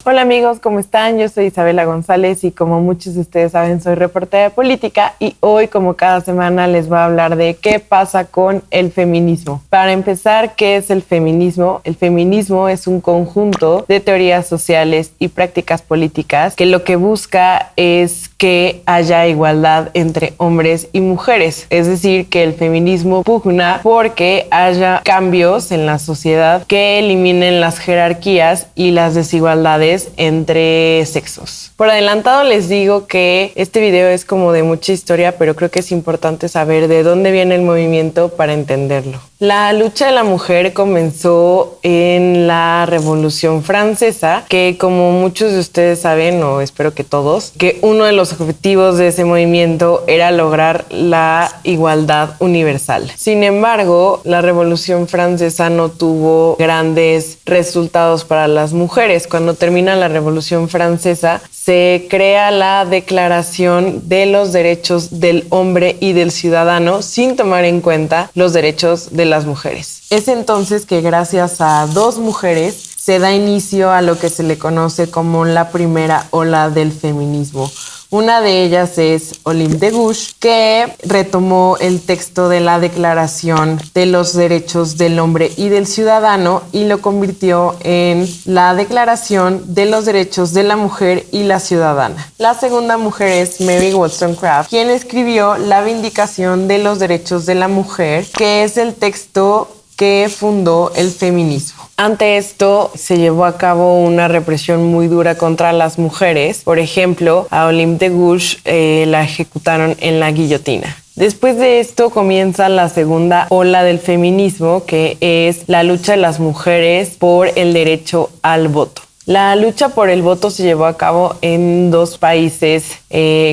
Hola amigos, ¿cómo están? Yo soy Isabela González y como muchos de ustedes saben soy reportera de política y hoy como cada semana les voy a hablar de qué pasa con el feminismo. Para empezar, ¿qué es el feminismo? El feminismo es un conjunto de teorías sociales y prácticas políticas que lo que busca es que haya igualdad entre hombres y mujeres. Es decir, que el feminismo pugna porque haya cambios en la sociedad que eliminen las jerarquías y las desigualdades entre sexos. Por adelantado les digo que este video es como de mucha historia, pero creo que es importante saber de dónde viene el movimiento para entenderlo. La lucha de la mujer comenzó en la Revolución Francesa, que como muchos de ustedes saben, o espero que todos, que uno de los objetivos de ese movimiento era lograr la igualdad universal. Sin embargo, la Revolución Francesa no tuvo grandes resultados para las mujeres. Cuando termina la Revolución Francesa, se crea la Declaración de los Derechos del Hombre y del Ciudadano sin tomar en cuenta los derechos de las mujeres. Es entonces que gracias a dos mujeres se da inicio a lo que se le conoce como la primera ola del feminismo. Una de ellas es Olympe de Gouges, que retomó el texto de la Declaración de los Derechos del Hombre y del Ciudadano y lo convirtió en la Declaración de los Derechos de la Mujer y la Ciudadana. La segunda mujer es Mary Wollstonecraft, quien escribió la Vindicación de los Derechos de la Mujer, que es el texto que fundó el feminismo. Ante esto se llevó a cabo una represión muy dura contra las mujeres. Por ejemplo, a Olympe de Gouges la ejecutaron en la guillotina. Después de esto comienza la segunda ola del feminismo, que es la lucha de las mujeres por el derecho al voto. La lucha por el voto se llevó a cabo en dos países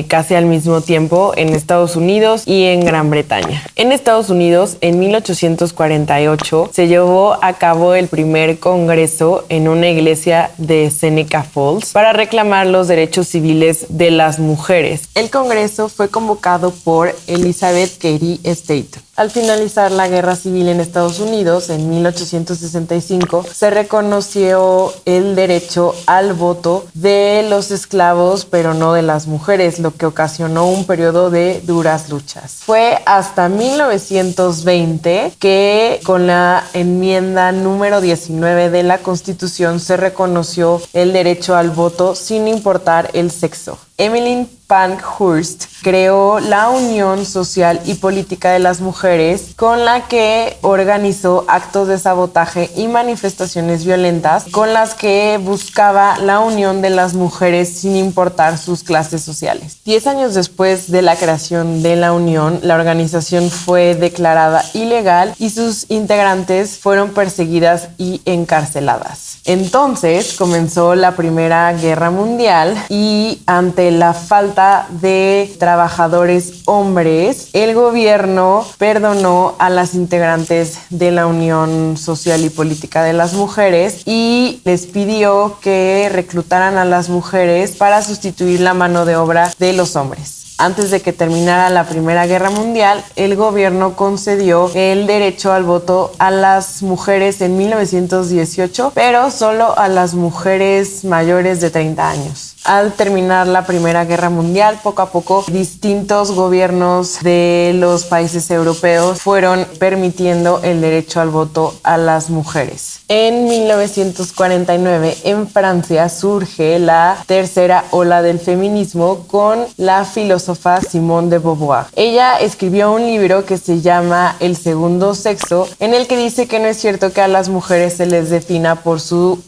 casi al mismo tiempo, en Estados Unidos y en Gran Bretaña. En Estados Unidos, en 1848, se llevó a cabo el primer congreso en una iglesia de Seneca Falls para reclamar los derechos civiles de las mujeres. El congreso fue convocado por Elizabeth Cady Stanton. Al finalizar la Guerra Civil en Estados Unidos, en 1865, se reconoció el derecho al voto de los esclavos, pero no de las mujeres, lo que ocasionó un periodo de duras luchas. Fue hasta 1920 que, con la enmienda número 19 de la Constitución, se reconoció el derecho al voto sin importar el sexo. Emmeline Pankhurst creó la Unión Social y Política de las Mujeres, con la que organizó actos de sabotaje y manifestaciones violentas con las que buscaba la unión de las mujeres sin importar sus clases sociales. 10 años después de la creación de la Unión, la organización fue declarada ilegal y sus integrantes fueron perseguidas y encarceladas. Entonces comenzó la Primera Guerra Mundial y ante la falta de trabajadores hombres, el gobierno perdonó a las integrantes de la Unión Social y Política de las Mujeres y les pidió que reclutaran a las mujeres para sustituir la mano de obra de los hombres. Antes de que terminara la Primera Guerra Mundial, el gobierno concedió el derecho al voto a las mujeres en 1918, pero solo a las mujeres mayores de 30 años. Al terminar la Primera Guerra Mundial, poco a poco, distintos gobiernos de los países europeos fueron permitiendo el derecho al voto a las mujeres. En 1949, en Francia, surge la tercera ola del feminismo con la filósofa Simone de Beauvoir. Ella escribió un libro que se llama El Segundo Sexo, en el que dice que no es cierto que a las mujeres se les defina por su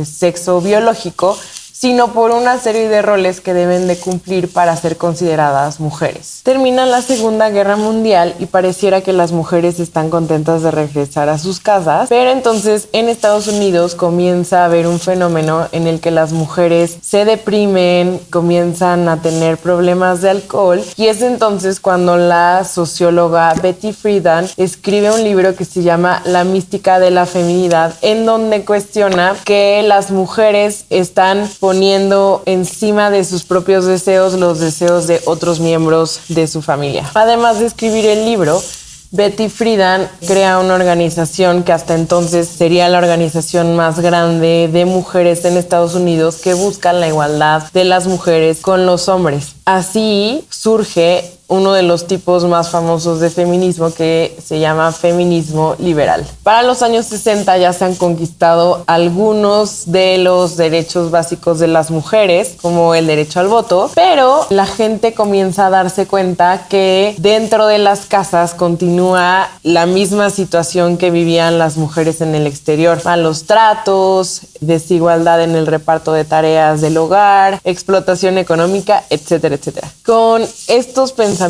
sexo biológico, sino por una serie de roles que deben de cumplir para ser consideradas mujeres. Termina la Segunda Guerra Mundial y pareciera que las mujeres están contentas de regresar a sus casas, pero entonces en Estados Unidos comienza a haber un fenómeno en el que las mujeres se deprimen, comienzan a tener problemas de alcohol, y es entonces cuando la socióloga Betty Friedan escribe un libro que se llama La mística de la feminidad, en donde cuestiona que las mujeres están poniendo encima de sus propios deseos los deseos de otros miembros de su familia. Además de escribir el libro, Betty Friedan crea una organización que hasta entonces sería la organización más grande de mujeres en Estados Unidos que busca la igualdad de las mujeres con los hombres. Así surge uno de los tipos más famosos de feminismo que se llama feminismo liberal. Para los años 60 ya se han conquistado algunos de los derechos básicos de las mujeres, como el derecho al voto, pero la gente comienza a darse cuenta que dentro de las casas continúa la misma situación que vivían las mujeres en el exterior. Malos tratos, desigualdad en el reparto de tareas del hogar, explotación económica, etcétera, etcétera. Con estos pensamientos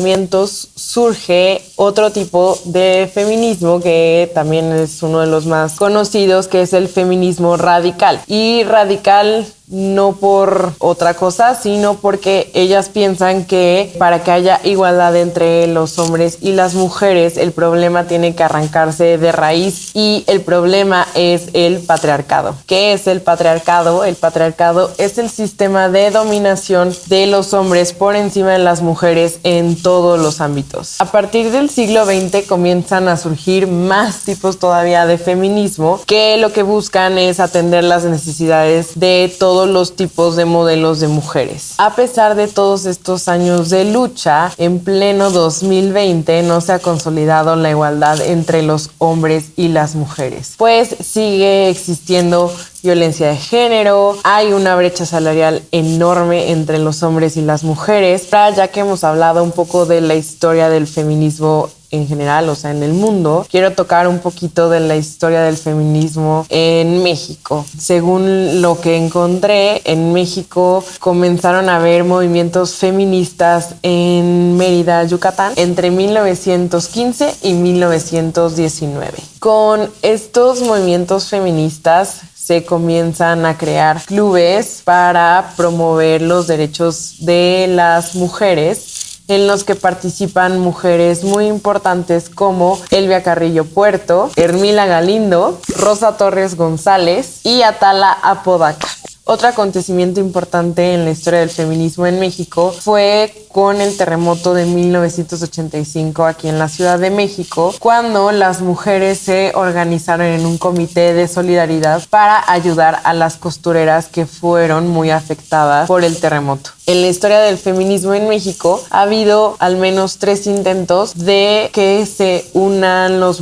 surge otro tipo de feminismo que también es uno de los más conocidos, que es el feminismo radical. Y radical no por otra cosa, sino porque ellas piensan que para que haya igualdad entre los hombres y las mujeres, el problema tiene que arrancarse de raíz y el problema es el patriarcado. ¿Qué es el patriarcado? El patriarcado es el sistema de dominación de los hombres por encima de las mujeres en todos los ámbitos. A partir del siglo XX comienzan a surgir más tipos todavía de feminismo que lo que buscan es atender las necesidades de todos los tipos de modelos de mujeres. A pesar de todos estos años de lucha, en pleno 2020 no se ha consolidado la igualdad entre los hombres y las mujeres, pues sigue existiendo violencia de género, hay una brecha salarial enorme entre los hombres y las mujeres. Ya que hemos hablado un poco de la historia del feminismo en general, o sea, en el mundo, quiero tocar un poquito de la historia del feminismo en México. Según lo que encontré, en México comenzaron a haber movimientos feministas en Mérida, Yucatán, entre 1915 y 1919. Con estos movimientos feministas se comienzan a crear clubes para promover los derechos de las mujeres, en los que participan mujeres muy importantes como Elvia Carrillo Puerto, Hermila Galindo, Rosa Torres González y Atala Apodaca. Otro acontecimiento importante en la historia del feminismo en México fue con el terremoto de 1985 aquí en la Ciudad de México, cuando las mujeres se organizaron en un comité de solidaridad para ayudar a las costureras que fueron muy afectadas por el terremoto. En la historia del feminismo en México ha habido al menos 3 intentos de que se unan los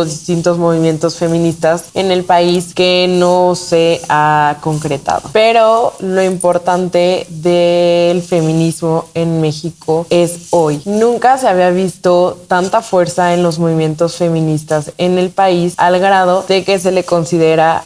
distintos movimientos feministas en el país, que no se ha concretado. Pero lo importante del feminismo en México es hoy. Nunca se había visto tanta fuerza en los movimientos feministas en el país, al grado de que se les considera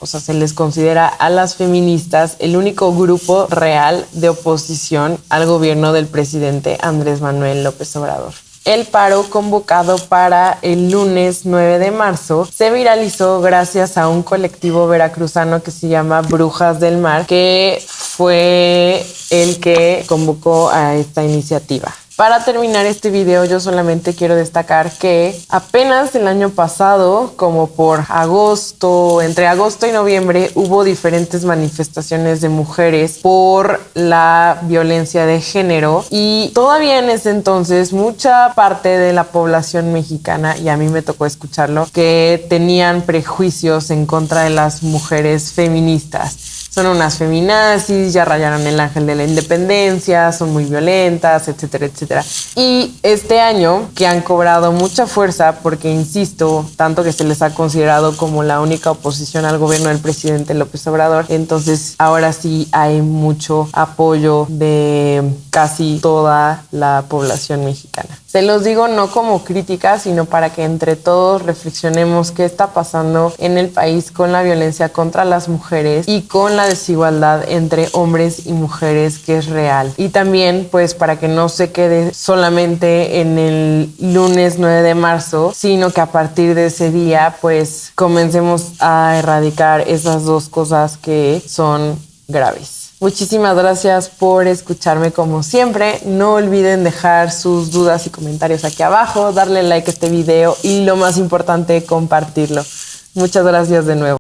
a las feministas el único grupo real de oposición al gobierno del presidente Andrés Manuel López Obrador. El paro convocado para el lunes 9 de marzo se viralizó gracias a un colectivo veracruzano que se llama Brujas del Mar, que fue el que convocó a esta iniciativa. Para terminar este video, yo solamente quiero destacar que apenas el año pasado, como por entre agosto y noviembre, hubo diferentes manifestaciones de mujeres por la violencia de género, y todavía en ese entonces mucha parte de la población mexicana, y a mí me tocó escucharlo, que tenían prejuicios en contra de las mujeres feministas. Son unas feminazis, ya rayaron el ángel de la independencia, son muy violentas, etcétera, etcétera. Y este año, que han cobrado mucha fuerza, porque insisto, tanto que se les ha considerado como la única oposición al gobierno del presidente López Obrador, entonces ahora sí hay mucho apoyo de casi toda la población mexicana. Se los digo no como crítica, sino para que entre todos reflexionemos qué está pasando en el país con la violencia contra las mujeres y con la desigualdad entre hombres y mujeres, que es real. Y también, pues, para que no se quede solamente en el lunes 9 de marzo, sino que a partir de ese día, pues, comencemos a erradicar esas dos cosas que son graves. Muchísimas gracias por escucharme como siempre. No olviden dejar sus dudas y comentarios aquí abajo, darle like a este video y, lo más importante, compartirlo. Muchas gracias de nuevo.